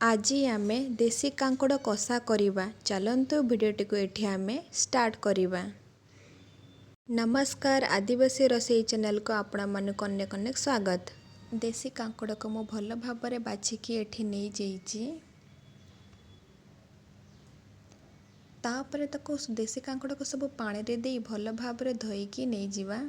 আজি आमे देशी कांकड़ कषा करिबा। चलंतु भिडियोटी को एठी आमे स्टार्ट करिबा। नमस्कार, आदिवासी रोसई चैनल को आपना मन कन्ने कन्ने स्वागत। देशी कांकड़ को मु भल भाबरे बाछिकी एठी नै जेइची। तापरे ताको देशी कांकड़ को सब पानी रे देई भल भाबरे धोईकी नै जिवा।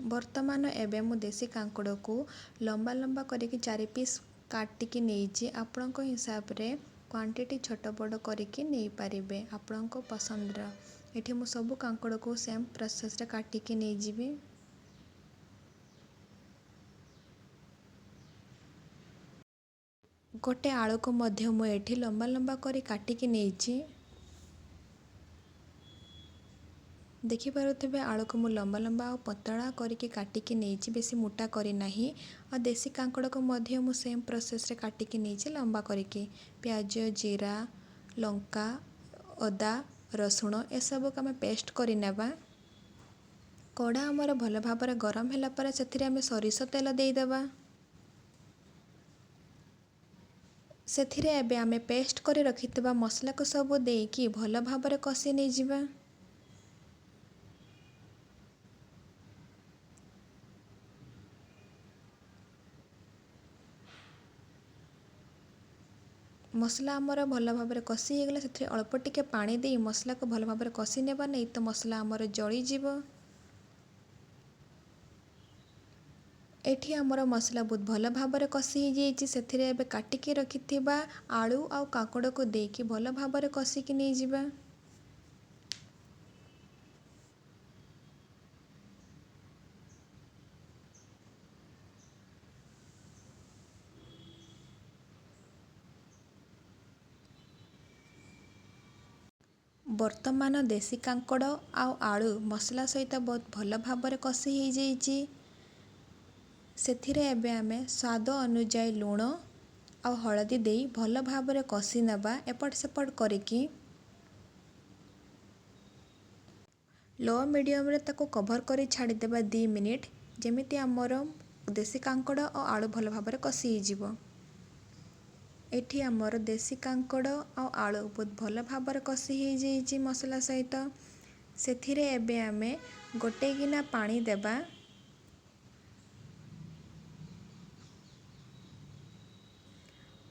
वर्तमान एबे मु देशी कांकड़ को लंबा लंबा करके 4 पीस काटिकी नेइची। आपणको हिसाब रे क्वांटिटी छोट बड़ करके नहीं पारिबे आपणको पसंद रा। एठी मु सब कांकड़ को सेम प्रोसेस रे काटिकी नहीं जिबी। गोटे आलू को मध्य मु एठी लंबा लंबा करी काटिकी नेइची। देखि पारुथिबे आलू को मु लंबा लंबा और पतला करके काटिकी नेइची, बेसी मोटा करी नाही। और देशी कांकड़ को मध्य मु सेम प्रोसेस रे काटिकी नेइची लंबा करके। प्याज, जीरा, लंका, ओदा, रसुण ए सब को हमें पेस्ट करि नेबा। कड़ा हमर भल भाबरे गरम होला पर सेथिरे हमें सरिष तेल देई देबा। सेथिरे एबे हमें पेस्ट करि रखितबा मसला को सब देकी भल भाबरे कषि नै जिबा। मसला आमर भल भाबरे कषि हो गला। सेथिरे अल्प टिके पानी देई मसला को भल भाबरे कषि नेबा, नहीं तो मसला आमर जळी जिवो। एठी आमर मसला बहुत भल भाबरे कषि हो जाइछि। सेथिरे एबे काटिकी रखिथिबा आलू आ कांकड़ को देकी भल भाबरे कषिकी नै जिबा। वर्तमान देशी कांकड़ आलू मसला सहित बहुत भल भाबरे कषि हो जाइछि। सेथिरे एबे आमे स्वाद अनुଯାयी लूण आ हळदी देई भल भाबरे कषि नेबा एपट सेपट करिकी। लो मीडियम रे ताको कभर करी छाड़ी देबा 2 मिनिट, जेमिति हमर देशी कांकड़ और आलू भल भाबरे कषि हो जिवो। एठी आमर देशी कांकड़ और आलू बहुत भल भाबरे कषि हो जाइछि मसला सहित। सेथिरे एबे आमे गोटे गिना पानी देबा।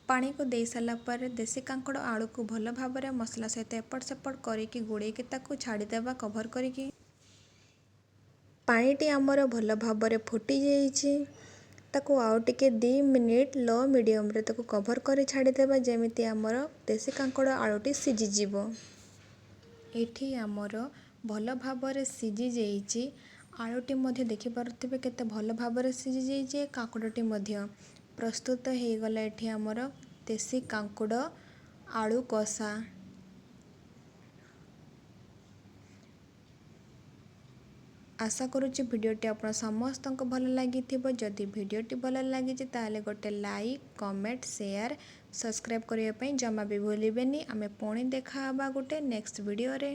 पानी को दे साला पर देशी कांकड़ आलू को भल भाबरे मसला सहित एपट सेपट करिकी गुड़ेकी ताको छाड़ी देबा कभर करिकी। पानीटी आमर भल भाबरे फुटी जाइछि। ताको आउ टिके 2 मिनिट लो मीडियम रे ताको कभर करी छाड़ी देबा, जेमिति आमर देशी कांकड़ आलूटी सिझी जिवो। एठी आमर भल भाबरे सिझी जाइछि। आलूटी मध्य देखि पारुथिबे केते भल भाबरे सिझी जाइछि। कांकड़टी मध्य प्रस्तुत हो गला। एठी आमर देशी कांकड़ आलू कषा। आशा करुच्ची भिडियोटी आपण समस्त को भल लगी। जदि भिडियोटी भल लगी ताले गोटे लाइक, कमेंट, शेयर, सब्सक्राइब करने जमा भी भूलिबेनी। आमे पुणी देखा गोटे नेक्स्ट वीडियो रे।